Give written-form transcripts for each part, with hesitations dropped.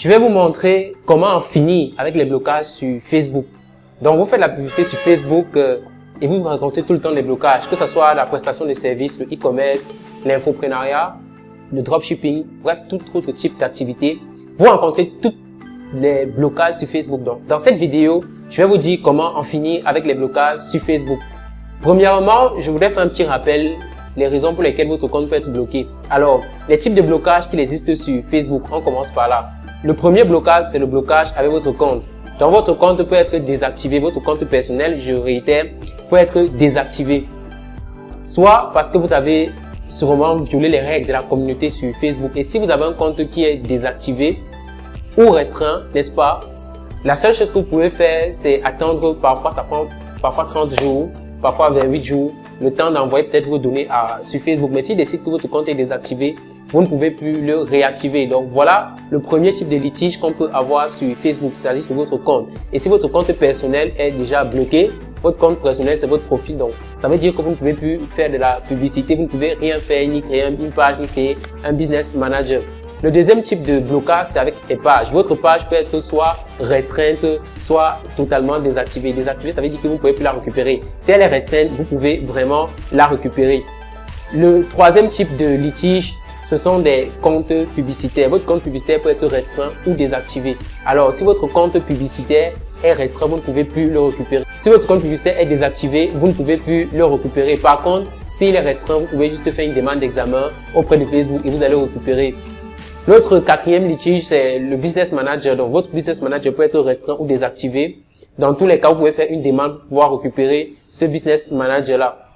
Je vais vous montrer comment en finir avec les blocages sur Facebook. Donc, vous faites la publicité sur Facebook et vous rencontrez tout le temps des blocages, que ce soit la prestation de services, le e-commerce, l'infoprenariat, le dropshipping, bref, tout autre type d'activité. Vous rencontrez tous les blocages sur Facebook. Donc, dans cette vidéo, je vais vous dire comment en finir avec les blocages sur Facebook. Premièrement, je voudrais faire un petit rappel les raisons pour lesquelles votre compte peut être bloqué. Alors, les types de blocages qui existent sur Facebook, on commence par là. Le premier blocage, c'est le blocage avec votre compte. Donc, votre compte peut être désactivé, votre compte personnel, je réitère, peut être désactivé. Soit parce que vous avez sûrement violé les règles de la communauté sur Facebook. Et si vous avez un compte qui est désactivé ou restreint, n'est-ce pas? La seule chose que vous pouvez faire, c'est attendre, parfois ça prend parfois 30 jours, parfois 28 jours, le temps d'envoyer peut-être vos données sur Facebook. Mais s'il décide que votre compte est désactivé, vous ne pouvez plus le réactiver. Donc voilà le premier type de litige qu'on peut avoir sur Facebook, il s'agit de votre compte. Et si votre compte personnel est déjà bloqué, votre compte personnel c'est votre profil. Donc ça veut dire que vous ne pouvez plus faire de la publicité, vous ne pouvez rien faire, ni créer une page, ni créer un business manager. Le deuxième type de blocage, c'est avec les pages. Votre page peut être soit restreinte, soit totalement désactivée. Désactivée, ça veut dire que vous ne pouvez plus la récupérer. Si elle est restreinte, vous pouvez vraiment la récupérer. Le troisième type de litige, ce sont des comptes publicitaires. Votre compte publicitaire peut être restreint ou désactivé. Alors, si votre compte publicitaire est restreint, vous ne pouvez plus le récupérer. Si votre compte publicitaire est désactivé, vous ne pouvez plus le récupérer. Par contre, s'il est restreint, vous pouvez juste faire une demande d'examen auprès de Facebook et vous allez le récupérer. L'autre quatrième litige, c'est le business manager. Donc, votre business manager peut être restreint ou désactivé. Dans tous les cas, vous pouvez faire une demande pour pouvoir récupérer ce business manager-là.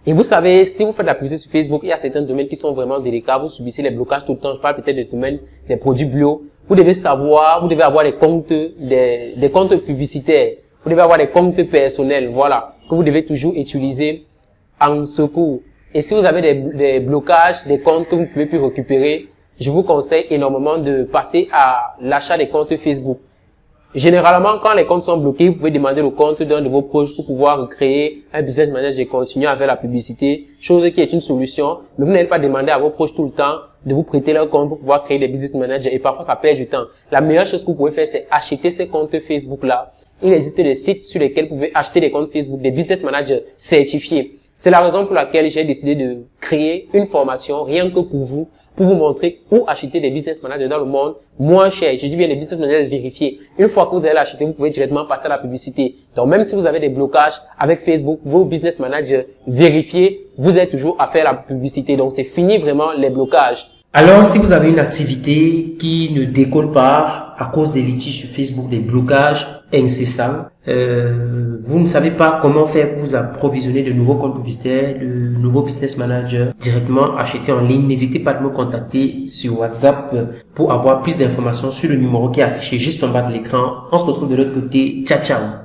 Et vous savez, si vous faites de la publicité sur Facebook, il y a certains domaines qui sont vraiment délicats. Vous subissez les blocages tout le temps. Je parle peut-être des domaines des produits bio. Vous devez savoir, vous devez avoir des comptes publicitaires. Vous devez avoir des comptes personnels, voilà, que vous devez toujours utiliser en secours. Et si vous avez des blocages, des comptes que vous ne pouvez plus récupérer, je vous conseille énormément de passer à l'achat des comptes Facebook. Généralement, quand les comptes sont bloqués, vous pouvez demander le compte d'un de vos proches pour pouvoir créer un business manager et continuer à faire la publicité, chose qui est une solution. Mais vous n'allez pas demander à vos proches tout le temps de vous prêter leur compte pour pouvoir créer des business managers et parfois ça perd du temps. La meilleure chose que vous pouvez faire, c'est acheter ces comptes Facebook-là. Il existe des sites sur lesquels vous pouvez acheter des comptes Facebook, des business managers certifiés. C'est la raison pour laquelle j'ai décidé de créer une formation rien que pour vous montrer où acheter des business managers dans le monde moins cher. Je dis bien des business managers vérifiés. Une fois que vous allez l'acheter, vous pouvez directement passer à la publicité. Donc même si vous avez des blocages avec Facebook, vos business managers vérifiés, vous êtes toujours à faire la publicité. Donc c'est fini vraiment les blocages. Alors, si vous avez une activité qui ne décolle pas à cause des litiges sur Facebook, des blocages incessants, vous ne savez pas comment faire pour vous approvisionner de nouveaux comptes publicitaires, de nouveaux business managers directement acheter en ligne, n'hésitez pas à me contacter sur WhatsApp pour avoir plus d'informations sur le numéro qui est affiché juste en bas de l'écran. On se retrouve de l'autre côté. Ciao, ciao!